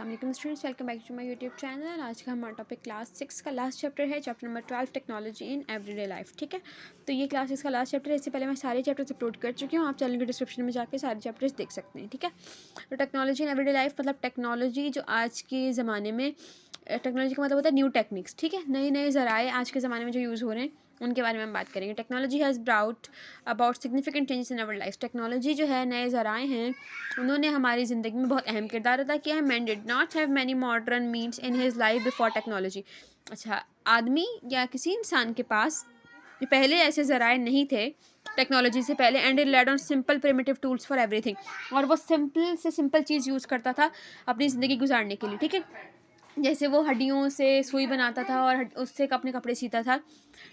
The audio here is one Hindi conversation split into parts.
अस्सलाम वालेकुम students, welcome back to my YouTube channel. आज का हमारा टॉपिक क्लास 6 का लास्ट चैप्टर है, chapter number 12 technology in everyday life. ठीक है, तो ये क्लास 6 का लास्ट चैप्टर है। इससे पहले मैं सारे चैप्टर्स अपलोड कर चुकी हूँ, आप चैनल के डिस्क्रिप्शन में जाकर सारे चैप्टर्स देख सकते हैं। ठीक है, तो टेक्नोलॉजी इन एवरीडे लाइफ मतलब टेक्नोलॉजी जो आज के ज़माने में, टेक्नोलॉजी का मतलब होता है न्यू टेक्निक्स। ठीक है, नए नए ज़राए आज के ज़माने में जो यूज़ हो रहे हैं उनके बारे में हम बात करेंगे। Technology has brought about significant changes in our life. Technology जो है, नए ज़राए हैं, उन्होंने हमारी ज़िंदगी में बहुत अहम किरदार अदा किया है। Man did not have many modern means in his life before technology. अच्छा, आदमी या किसी इंसान के पास पहले ऐसे ज़राए नहीं थे टेक्नोलॉजी से पहले, and it laid on simple primitive tools for everything. और वो सिंपल से सिंपल चीज़ यूज़ करता था अपनी ज़िंदगी गुजारने के लिए। ठीक है, जैसे वो हड्डियों से सुई बनाता था और उससे अपने कपड़े सीता था।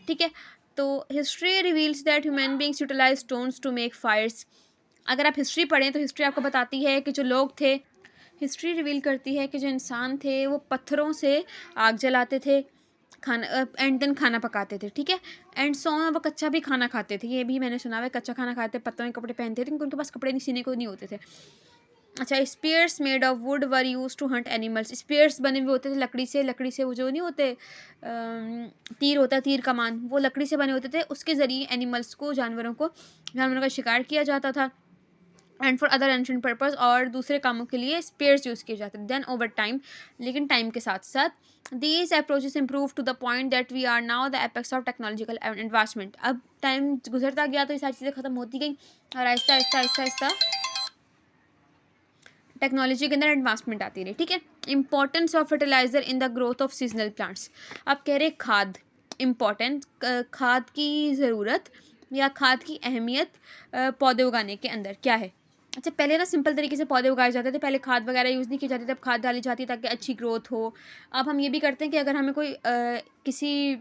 ठीक है, तो history reveals that human beings utilise stones to make fires. अगर आप हिस्ट्री पढ़ें तो हिस्ट्री आपको बताती है कि जो लोग थे, हिस्ट्री रिवील करती है कि जो इंसान थे वो पत्थरों से आग जलाते थे, खाना एंड देन खाना पकाते थे। ठीक है, एंड सो वो कच्चा भी खाना खाते थे, ये भी मैंने सुना है। कच्चा खाना खाते, पत्तों के कपड़े पहनते थे क्योंकि उनके पास कपड़े नहीं सीने को नहीं होते थे। अच्छा, spears made of wood were use to hunt animals. Spears बने हुए होते थे लकड़ी से। लकड़ी से वो जो नहीं होते, तीर होता है, तीर कमान, वो लकड़ी से बने होते थे। उसके ज़रिए एनिमल्स को, जानवरों का शिकार किया जाता था। And for other ancient purpose, और दूसरे कामों के लिए स्पेयर्स यूज़ किए जाते थे। देन ओवर टाइम, लेकिन टाइम के साथ साथ these approaches improve to the point that we are now the apex of technological advancement. अब टाइम गुजरता गया तो ये सारी चीज़ें ख़त्म होती गई और आहिस्ता आहिस्ता आहिस्ता आहिस्ता टेक्नोलॉजी के अंदर एडवांसमेंट आती रही। ठीक है, importance of fertiliser in the growth of seasonal plants. अब कह रहे खाद इम्पॉर्टेंट, खाद की ज़रूरत या खाद की अहमियत पौधे उगाने के अंदर क्या है। अच्छा, पहले ना सिंपल तरीके से पौधे उगाए जाते थे, पहले खाद वगैरह यूज़ नहीं की जाती थी, अब खाद डाली जाती है ताकि अच्छी ग्रोथ हो। अब हम ये भी करते हैं कि अगर हमें कोई किसी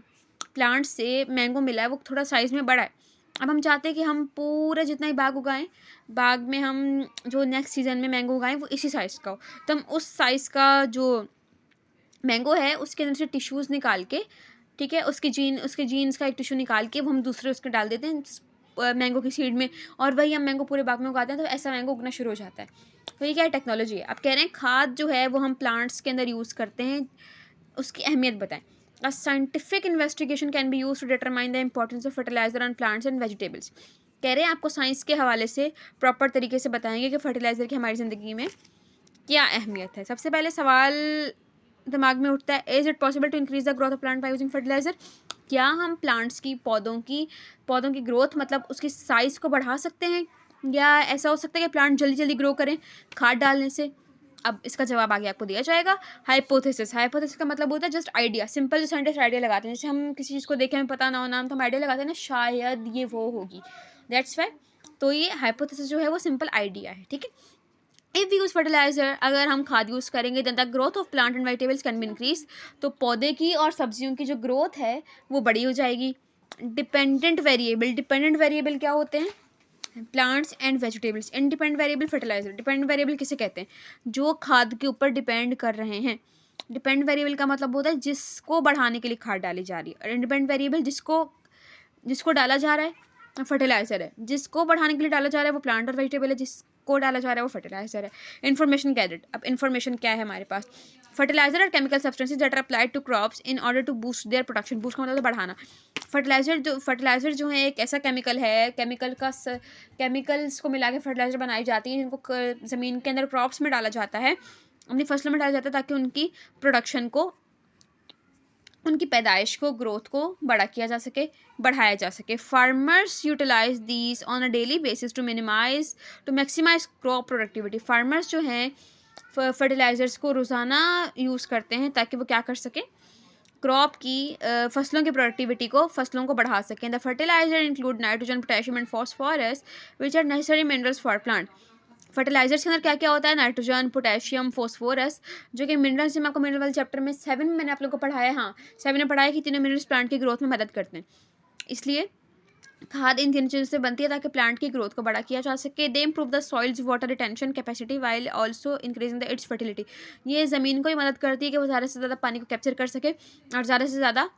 प्लांट से मैंगो मिला है, वो थोड़ा साइज़ में बड़ा है, अब हम चाहते हैं कि हम पूरा जितना ही बाग उगाएं, बाग में हम जो नेक्स्ट सीज़न में मैंगो उगाएं वो इसी साइज़ का हो। तो हम उस साइज़ का जो मैंगो है उसके अंदर से टिश्यूज़ निकाल के, ठीक है, उसके जीन्स का एक टिश्यू निकाल के वो हम दूसरे उसके डाल देते हैं मैंगो की सीड में, और वही हम मैंगो पूरे बाग में उगाते हैं, तो ऐसा मैंगो उगना शुरू हो जाता है। तो ये क्या है, टेक्नोलॉजी है। आप कह रहे हैं खाद जो है वो हम प्लांट्स के अंदर यूज़ करते हैं, उसकी अहमियत बताएं। A scientific investigation can be used to determine the importance of fertilizer on plants and vegetables। कह रहे हैं आपको साइंस के हवाले से प्रॉपर तरीके से बताएंगे कि फर्टिलाइज़र की हमारी ज़िंदगी में क्या अहमियत है। सबसे पहले सवाल दिमाग में उठता है, is it possible to increase the growth of plant by using fertiliser. क्या हम प्लांट्स की, पौधों की ग्रोथ मतलब उसकी साइज़ को बढ़ा सकते हैं, या ऐसा हो सकता है कि प्लांट जल्दी जल्दी ग्रो करें खाद डालने से। अब इसका जवाब आगे आपको दिया जाएगा। हाइपोथेसिस का मतलब होता है जस्ट आइडिया, सिंपल जो साइंटिस्ट आइडिया लगाते हैं। जैसे हम किसी चीज़ को देखें, हमें पता ना हो नाम, तो हम आइडिया लगाते हैं ना, शायद ये वो होगी, दैट्स वाई। तो ये हाइपोथेसिस जो है वो सिंपल आइडिया है। ठीक है, इफ़ यूज़ फर्टिलाइजर, अगर हम खाद यूज़ करेंगे, then the growth of plant and vegetables can be increase. तो पौधे की और सब्जियों की जो ग्रोथ है वो बड़ी हो जाएगी। डिपेंडेंट वेरिएबल क्या होते हैं, plants and vegetables. Independent variable fertiliser. Dependent variable किसे कहते हैं, जो खाद के ऊपर डिपेंड कर रहे हैं। डिपेंडेंट वेरिएबल का मतलब होता है जिसको बढ़ाने के लिए खाद डाली जा रही है, और इंडिपेंडेंट वेरिएबल जिसको डाला जा रहा है फर्टिलाइजर है, जिसको बढ़ाने के लिए डाला जा रहा है वो प्लांट और वेजिटेबल है, जिसको डाला जा रहा है वो फर्टिलाइजर है। Information gathered. अब इन्फॉर्मेशन क्या है हमारे पास, फर्टिलाइजर और chemical substances that are applied to crops in order to boost their production. Boost का मतलब बढ़ाना। फर्टिलाइजर जो है एक ऐसा केमिकल है, केमिकल्स को मिला के फर्टिलाइजर बनाई जाती है, जिनको ज़मीन के अंदर क्रॉप्स में डाला जाता है, अपनी फसलों में डाला जाता है, ताकि उनकी प्रोडक्शन को, उनकी पैदाइश को, ग्रोथ को बढ़ाया जा सके। Farmers utilise these on a daily basis to maximise crop productivity. Farmers जो हैं फर्टिलाइजर्स को रोज़ाना यूज़ करते हैं ताकि वो क्या कर सकें, क्रॉप की, फसलों की प्रोडक्टिविटी को, फसलों को बढ़ा सकें। The fertiliser include nitrogen, potassium and phosphorus which are necessary minerals for plant. Fertilisers के अंदर क्या क्या होता है, नाइट्रोजन, पोटेशियम, फॉस्फोरस, जो कि मिनरल्स हैं। मैं आपको मिनरल वाले चैप्टर में 7 में मैंने आप लोगों को पढ़ाया है, हाँ 7 में पढ़ाया कि तीनों मिनरल्स प्लांट की ग्रोथ में मदद करते हैं। इसलिए खाद इन तीनों चीज़ों से बनती है ताकि प्लांट की ग्रोथ को बड़ा किया जा सके। दे improve the soils water retention capacity while also increasing the it's fertility. ये ज़मीन को ही मदद करती है कि वो ज़्यादा से ज़्यादा पानी को कैप्चर कर सके, और ज़्यादा से ज़्यादा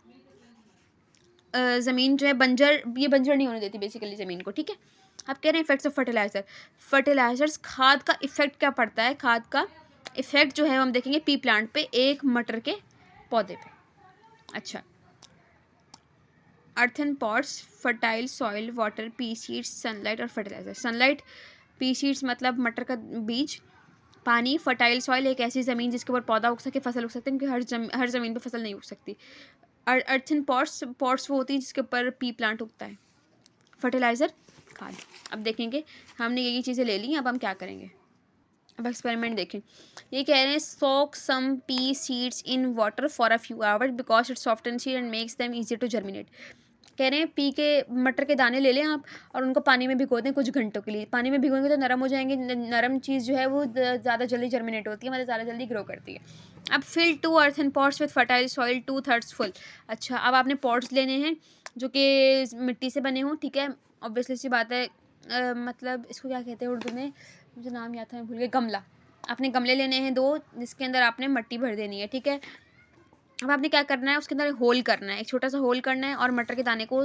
ज़मीन जो है बंजर नहीं होने देती बेसिकली ज़मीन को। ठीक है, आप कह रहे हैं इफेक्ट्स ऑफ फर्टिलाइजर्स। खाद का इफेक्ट क्या पड़ता है, खाद का इफेक्ट जो है हम देखेंगे पी प्लांट पे, एक मटर के पौधे पे। अच्छा, earthen pots, fertile soil, water, P seeds, sunlight और फर्टिलाइजर। सनलाइट, पी सीड्स मतलब मटर का बीज, पानी, फर्टाइल सॉइल एक ऐसी ज़मीन जिसके ऊपर पौधा उग सके, फसल उग सकते हैं, क्योंकि हर ज़मीन पे फसल नहीं उग सकती। अर्थन पॉट्स, पॉट्स वो होती है जिसके ऊपर पी प्लांट उगता है। फर्टिलाइज़र, खाद। अब देखेंगे हमने ये चीज़ें ले ली, अब हम क्या करेंगे, अब एक्सपेरिमेंट देखें। ये कह रहे हैं soak some pea seeds in water for a few hours because it soften seed and makes them easy to germinate. कह रहे हैं पी के मटर के दाने ले लें आप और उनको पानी में भिगो दें कुछ घंटों के लिए। पानी में भिगोएंगे तो नरम हो जाएंगे, नरम चीज़ जो है वो ज़्यादा जल्दी जर्मिनेट होती है, मतलब ज़्यादा जल्दी ग्रो करती है। अब fill 2 earthen pots with fertile soil 2/3 full. अच्छा, अब आपने पॉट्स लेने हैं जो कि मिट्टी से बने हों, ठीक है, ऑब्वियसली सी बात है। मतलब इसको क्या कहते हैं उर्दू में, मुझे नाम याद था मैं भूल गई, गमला। आपने गमले लेने हैं 2 जिसके अंदर आपने मिट्टी भर देनी है, ठीक है। अब आपने क्या करना है, उसके अंदर होल करना है, एक छोटा सा होल करना है और मटर के दाने को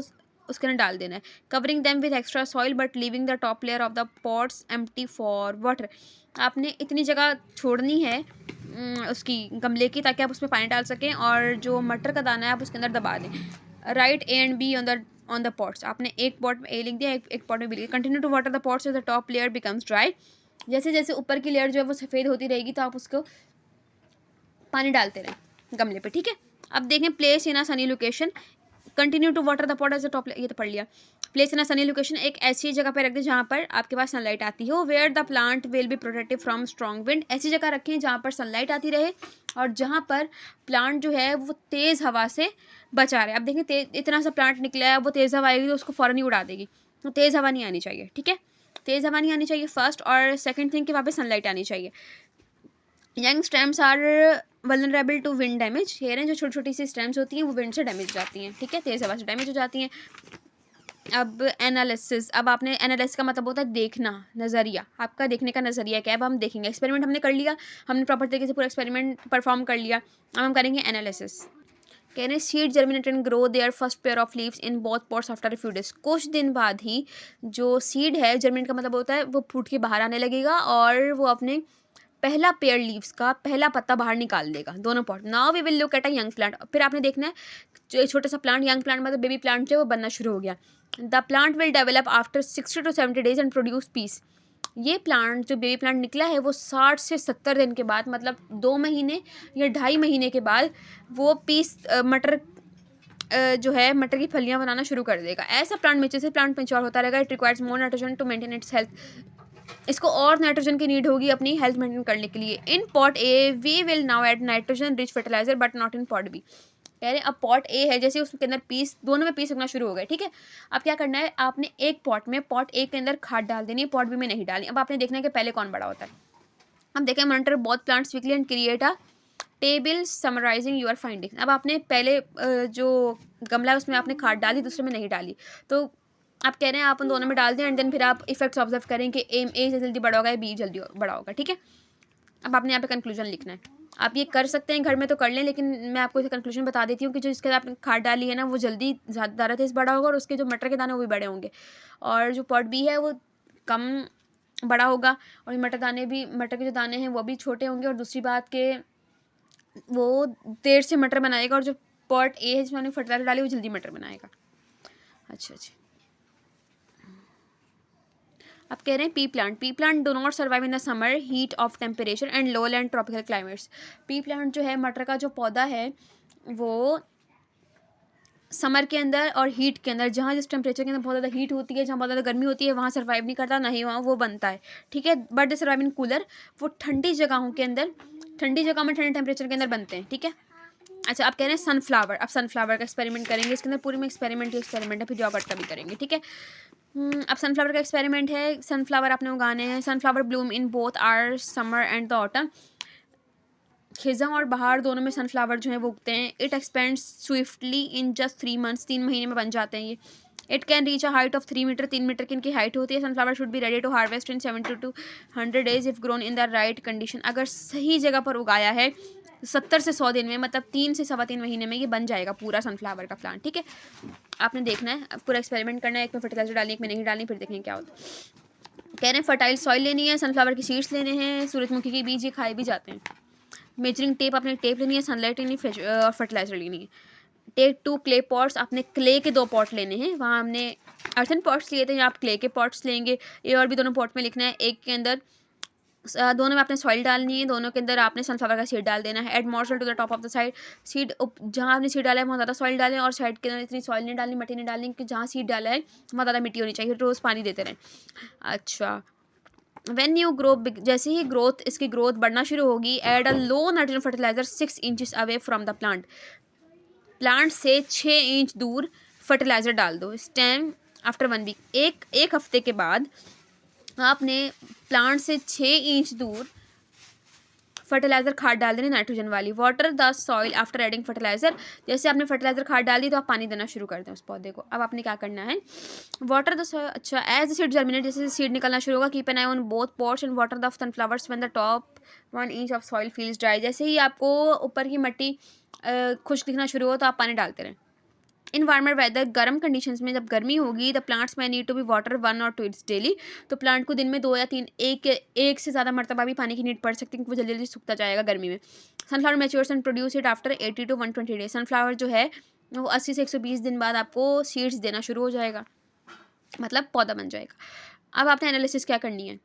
उसके अंदर डाल देना है। Covering them with extra soil but leaving the top layer of the pots empty for water. आपने इतनी जगह छोड़नी है उसकी गमले की, ताकि आप उसमें पानी डाल सकें और जो मटर का दाना है आप उसके अंदर दबा दें। Right A and be on the pots. आपने एक पॉट में ए लिख दिया, एक पॉट में बी लिख दिया। Continue to water the pots the top layer becomes dry. जैसे जैसे ऊपर की लेयर जो है वो सफ़ेद होती रहेगी तो आप उसको पानी डालते रहें गमले पे, ठीक है। अब देखें place in a sunny location, continue to water the pot as a top, ये तो पढ़ लिया। Place in a sunny location, एक ऐसी जगह पे रख दें जहाँ पर आपके पास सनलाइट आती हो। Where the plant will be protected from strong wind, ऐसी जगह रखें जहाँ पर सनलाइट आती रहे और जहाँ पर प्लांट जो है वो तेज़ हवा से बचा रहे। अब देखें इतना सा प्लांट निकला है, वो तेज़ हवा आएगी तो उसको फ़ौरन ही उड़ा देगी, तो तेज़ हवा नहीं आनी चाहिए, ठीक है। तेज़ हवा नहीं आनी चाहिए फर्स्ट, और सेकेंड थिंग कि वहाँ पे सनलाइट आनी चाहिए। Young stems are vulnerable to wind damage, here हैं जो छोटी छोटी सी स्टेम्स होती हैं वो विंड से डैमेज हो जाती हैं, ठीक है, तेज़ हवा से डैमेज हो जाती हैं। अब एनालिसिस, अब आपने एनालिसिस का मतलब होता है देखना, नज़रिया, आपका देखने का नज़रिया क्या है। अब हम देखेंगे, एक्सपेरिमेंट हमने कर लिया, हमने प्रॉपर तरीके से पूरा एक्सपेरिमेंट परफॉर्म कर लिया, अब हम करेंगे एनालिसिस। कह रहे हैं seed germinate and grow there first pair of leaves in both pots after a few days. कुछ दिन बाद ही जो सीड है, जर्मिनेट का मतलब होता है वो फूट के बाहर आने लगेगा और वो अपने पहला पेयर लीव्स का पहला पत्ता बाहर निकाल देगा दोनों pot. Now we will look at a young plant, फिर आपने देखना है जो छोटा सा प्लांट, यंग प्लांट मतलब बेबी प्लांट जो है वो बनना शुरू हो गया। The plant will develop after 60 to 70 days and produce peas. ये प्लांट जो बेबी प्लांट निकला है वो 60 से 70 दिन के बाद, मतलब 2 महीने या 2.5 महीने के बाद वो पीस मटर जो है मटर की फलियां बनाना शुरू कर देगा। ऐसा प्लांट में जैसे प्लांट मैच्योर होता रहेगा, it requires more nitrogen to maintain its health. इसको और नाइट्रोजन की नीड होगी अपनी हेल्थ मेंटेन करने के लिए। In pot A we will now add nitrogen rich fertiliser but not in pot B. कह रहे हैं अब पॉट ए है, जैसे उसके अंदर पीस, दोनों में पीस उगना शुरू हो गए, ठीक है। अब क्या करना है, आपने एक पॉट में, पॉट ए के अंदर खाद डाल देनी है, पॉट बी में नहीं डालनी। अब आपने देखना है कि पहले कौन बड़ा होता है। अब देखें monitor both plants weekly and create a table summarising your finding. अब आपने पहले जो गमला है उसमें आपने खाद डाली, दूसरे में नहीं डाली, तो आप कह रहे हैं आप उन दोनों में डाल दें एंड देन फिर आप इफेक्ट्स ऑब्जर्व करें कि ए से जल्दी बड़ा होगा या बी जल्दी बड़ा होगा, ठीक है। अब आपने यहाँ पे कंक्लूजन लिखना है। आप ये कर सकते हैं घर में तो कर लें, लेकिन मैं आपको इसे कंक्लूजन बता देती हूँ कि जो इसके अंदर आपने खाद डाली है ना वो जल्दी ज़्यादा तेज़ बड़ा होगा और उसके जो मटर के दाने वो भी बड़े होंगे, और जो पॉट बी है वो कम बड़ा होगा और मटर दाने भी, मटर के जो दाने हैं वो भी छोटे होंगे, और दूसरी बात के वो देर से मटर बनाएगा, और जो पॉट ए है जिसमें हमने फर्टिलाइजर डाली वो जल्दी मटर बनाएगा। अच्छा। अब कह रहे हैं P plant do not survive in the summer heat of temperature and low land tropical climates. P plant जो है मटर का जो पौधा है वो समर के अंदर और हीट के अंदर, जहाँ जिस टेम्परेचर के अंदर बहुत ज़्यादा हीट होती है, जहाँ बहुत ज़्यादा गर्मी होती है, वहाँ सर्वाइव नहीं करता, ना ही वहाँ वो बनता है, ठीक है। But they survive in cooler, वो ठंडी जगहों के अंदर, ठंडी जगह में ठंडे टेम्परेचर के अंदर बनते हैं, ठीक है। अच्छा, आप कह रहे हैं सनफ्लावर, अब सनफ्लावर का एक्सपेरिमेंट करेंगे, इसके अंदर पूरी में एक्सपेरिमेंट है, फिर यॉगर्ट का भी करेंगे, ठीक है। अब सनफ्लावर का एक्सपेरिमेंट है, सनफ्लावर आपने उगाने हैं। Sunflower bloom in both are summer and the autumn, खिज़ा और बहार दोनों में सनफ्लावर जो है वो उगते हैं। It expands swiftly in just 3 months, 3 महीने में बन जाते हैं ये। It can reach a height of 3 metre, 3 metre की इनकी हाइट होती है। Sunflower should be ready to harvest in 70 to 100 days if grown in the right condition. अगर सही जगह पर उगाया है 70 से 100 दिन में, मतलब 3 से 3.25 महीने में ये बन जाएगा पूरा सनफ्लावर का प्लांट, ठीक है। आपने देखना है, पूरा एक्सपेरिमेंट करना है, एक में फर्टिलाइजर डालनी, एक में नहीं डालनी, फिर देखेंगे क्या होता है। कह रहे हैं फर्टाइल सॉइल लेनी है, सनफ्लावर की सीड्स लेने हैं, सूरजमुखी के बीज ये खाए भी जाते हैं। मेजरिंग टेप, आपने टेप लेनी है, सनलाइट लेनी है और फर्टिलाइजर लेनी है। टेक 2 क्ले पॉट्स, आपने क्ले के 2 पॉट लेने हैं। वहाँ हमने अर्थन पॉट्स लिए थे, यहाँ आप क्ले के पॉट्स लेंगे। ए और बी दोनों पॉट में लिखना है। एक के अंदर दोनों में आपने सॉइल डालनी है, दोनों के अंदर आपने सनफ्लावर का सीड डाल देना है। Add moisture to the top of the side, seed जहाँ आपने सीड डाला है वहाँ ज़्यादा सॉइल डालें, और साइड के अंदर इतनी सॉइल नहीं डालनी, मिट्टी नहीं डालनी कि जहाँ सीड डाला है वहाँ ज़्यादा मिट्टी होनी चाहिए। रोज़ पानी देते रहें। अच्छा, व्हेन यू ग्रो, जैसे ही इसकी ग्रोथ बढ़ना शुरू होगी, add a low nitrogen fertiliser 6 inches away from the plant से 6 इंच दूर फर्टिलाइजर डाल दो। स्टेम आफ्टर 1 वीक, एक हफ्ते के बाद आपने प्लांट से 6 इंच दूर फर्टिलाइजर खाद डाल देनी, नाइट्रोजन वाली। Water the soil after adding fertiliser, जैसे आपने फर्टिलाइजर खाद डाल दी तो आप पानी देना शुरू कर दें उस पौधे को। अब आपने क्या करना है, वाटर द सॉइल। अच्छा, एज द सीड जर्मिनेट, जैसे सीड निकलना शुरू होगा, keep an I on both pots and water the sunflowers when the top 1 inch of soil feels dry. जैसे ही आपको ऊपर की मिट्टी खुश्क दिखना शुरू हो तो आप पानी डालते रहें। इन्वायरमेंट वेदर, गर्म कंडीशंस में जब गर्मी होगी, द प्लांट्स में नीड टू बी वाटर 1 और 2 डेली। तो प्लांट को दिन में 2 या 3, एक से ज़्यादा मरतबा भी पानी की नीड पड़ सकती है, क्योंकि वो जल्दी जल्दी सूखता जाएगा गर्मी में। Sunflower matures and produce it after 80 to 120 days. Sunflower जो है वो 80 से 120 दिन बाद आपको सीड्स देना शुरू हो जाएगा, मतलब पौधा बन जाएगा। अब आपने एनालिसिस क्या करनी है,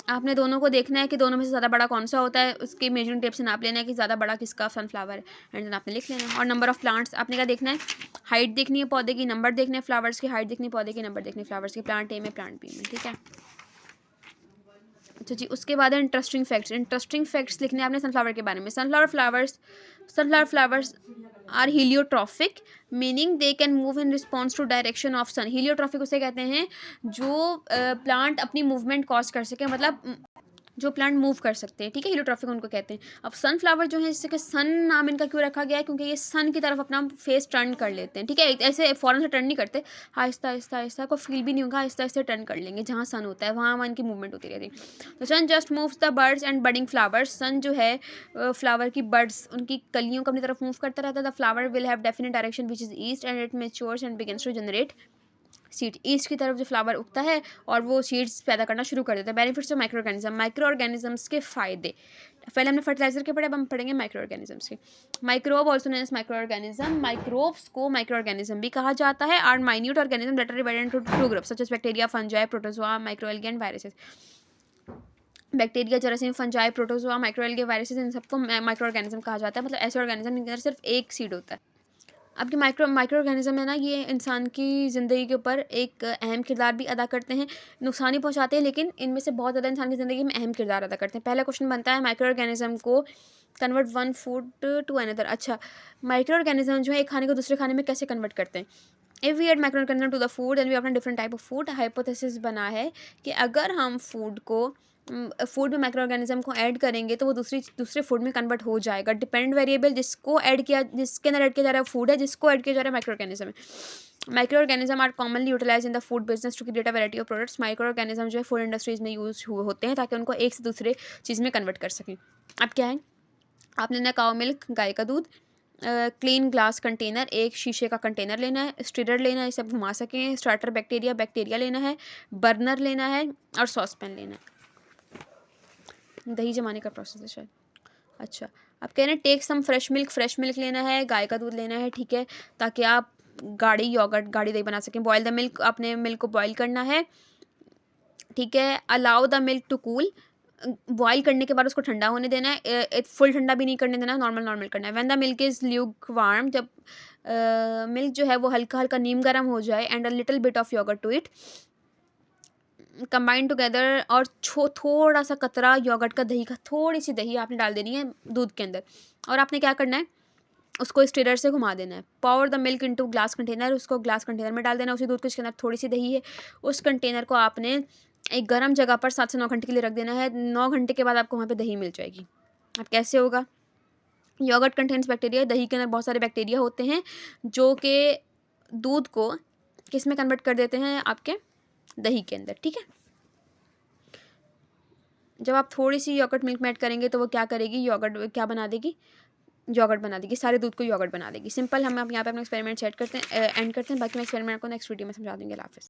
आपने दोनों को देखना है कि दोनों में से ज़्यादा बड़ा कौन सा होता है, उसके मेजरिंग टेप से नाप लेना है कि ज़्यादा बड़ा किसका सनफ्लावर है, एंड देन आपने लिख लेना है। और नंबर ऑफ़ प्लांट्स आपने क्या देखना है, हाइट देखनी है पौधे की, नंबर देखने हैं फ्लावर्स की, हाइट देखनी है पौधे की, नंबर देखने फ्लावर्स के, प्लांट ए में प्लांट बी में, ठीक है। अच्छा जी, उसके बाद है इंटरेस्टिंग फैक्ट्स। इंटरेस्टिंग फैक्ट्स लिखने हैं आपने सनफ्लावर के बारे में। Sunflower flowers are heliotropic, meaning they can move in response to direction of sun. Heliotropic उसे कहते हैं जो प्लांट अपनी मूवमेंट कॉज कर सके, मतलब जो प्लांट मूव कर सकते हैं, ठीक है, हीलियोट्रॉफिक उनको कहते हैं। अब सनफ्लावर जो है, इससे कि सन नाम इनका क्यों रखा गया है, क्योंकि ये सन की तरफ अपना फेस टर्न कर लेते हैं, ठीक है। ऐसे फ़ौरन से टर्न नहीं करते, आहिस्ता आहिस्ता आहिस्ता, को फील भी नहीं होगा, आहिस्ता आहिस्ता टर्न कर लेंगे, जहाँ सन होता है वहाँ वहाँ इनकी मूवमेंट होती रहती है। तो sun just moves the buds and budding flowers, sun जो है फ्लावर की बर्ड्स, उनकी कलियों को अपनी तरफ मूव करता रहता है। The flower will have definite direction which is east and it matures and begins to generate seed. East की तरफ जो फ्लावर उगता है और वो सीड्स पैदा करना शुरू कर देता है। Benefits of micro organism, micro organisms के फ़ायदे। पहले हमने फर्टिलाइजर के पढ़े, अब हम पढ़ेंगे माइक्रो ऑर्गेनिजम्स के। Microbe also known as microorganism, microbes को माइक्रो ऑर्गेनिज्म भी कहा जाता है। Are minute organism that are divided into 2 groups such as bacteria, fungi, protozoa, microalgae and viruses. Bacteria, जरासीम, फंजाई, प्रोटोजोआ, माइक्रोएल्गी, वायरसेस, इन सबको माइक्रो ऑर्गेनिज्म कहा जाता है। मतलब ऐसे ऑर्गेनिज्म जिनके अंदर सिर्फ एक सीड होता है। आपके माइक्रो ऑर्गेनिज्म है ना, ये इंसान की ज़िंदगी के ऊपर एक अहम किरदार भी अदा करते हैं। नुकसान ही पहुंचाते हैं, लेकिन इनमें से बहुत ज़्यादा इंसान की ज़िंदगी में अहम किरदार अदा करते हैं। पहला क्वेश्चन बनता है, माइक्रो ऑर्गेनिज्म को convert one food to another. अच्छा, माइक्रो ऑर्गेनिज्म जो है एक खाने को दूसरे खाने में कैसे कन्वर्ट करते हैं। If we add microorganism to the food then we अपना different type of food. Hypothesis बना है कि अगर हम फूड में माइक्रो ऑर्गेनिज्म को ऐड करेंगे तो वो दूसरे फूड में कन्वर्ट हो जाएगा। डिपेंडेंट वेरिएबल जिसके अंदर ऐड किया जा रहा है फूड है, जिसको ऐड किया जा रहा है माइक्रो ऑर्गेनिज्म है। Microorganism are commonly utilise in the food business to create a variety of products. Microorganism जो है फूड इंडस्ट्रीज में यूज होते हैं ताकि उनको एक से दूसरे चीज़ में कन्वर्ट कर सकें। अब क्या है, आपने लेना काउ मिल्क, गाय का दूध, क्लीन ग्लास कंटेनर, एक शीशे का कंटेनर लेना है, स्टीरर लेना है, इसे आप घुमा सकें, स्टार्टर बैक्टीरिया लेना है, बर्नर लेना है और सॉस पैन लेना है। दही जमाने का प्रोसेस है शायद। अच्छा, आप कह रहे हैं टेक सम फ्रेश मिल्क लेना है, गाय का दूध लेना है, ठीक है, ताकि आप गाढ़ी दही बना सकें। बॉयल द मिल्क, अपने मिल्क को बॉयल करना है, ठीक है। Allow the milk to cool, boil करने के बाद उसको ठंडा होने देना है, फुल ठंडा भी नहीं करने देना, नॉर्मल करना है। When the milk is lukewarm, जब मिल्क जो है वो हल्का हल्का नीम गर्म हो जाए, and a little bit of yoghurt to it, combine together, और थोड़ा सा कतरा योगर्ट का, दही का, थोड़ी सी दही आपने डाल देनी है दूध के अंदर, और आपने क्या करना है, उसको स्टीरर से घुमा देना है। Power the milk into glass container, उसको ग्लास कंटेनर में डाल देना, उसी दूध को, इसके अंदर थोड़ी सी दही है, उस कंटेनर को आपने एक गर्म जगह पर 7 से 9 घंटे के लिए रख देना है। 9 घंटे के बाद आपको वहाँ पे दही मिल जाएगी। अब कैसे होगा, योगर्ट कंटेन्स बैक्टीरिया, दही के अंदर बहुत सारे बैक्टीरिया होते हैं जो कि दूध को किस में कन्वर्ट कर देते हैं, आपके दही के अंदर, ठीक है। जब आप थोड़ी सी योगर्ट मिल्क में ऐड करेंगे तो वो क्या करेगी, योगर्ट क्या बना देगी, योगर्ट बना देगी, सारे दूध को योगर्ट बना देगी। सिंपल। हम यहाँ पे अपना एक्सपेरिमेंट एंड करते हैं। बाकी मैं एक्सपेरिमेंट को नेक्स्ट वीडियो में समझा देंगे। अल्लाह हाफ़िज़।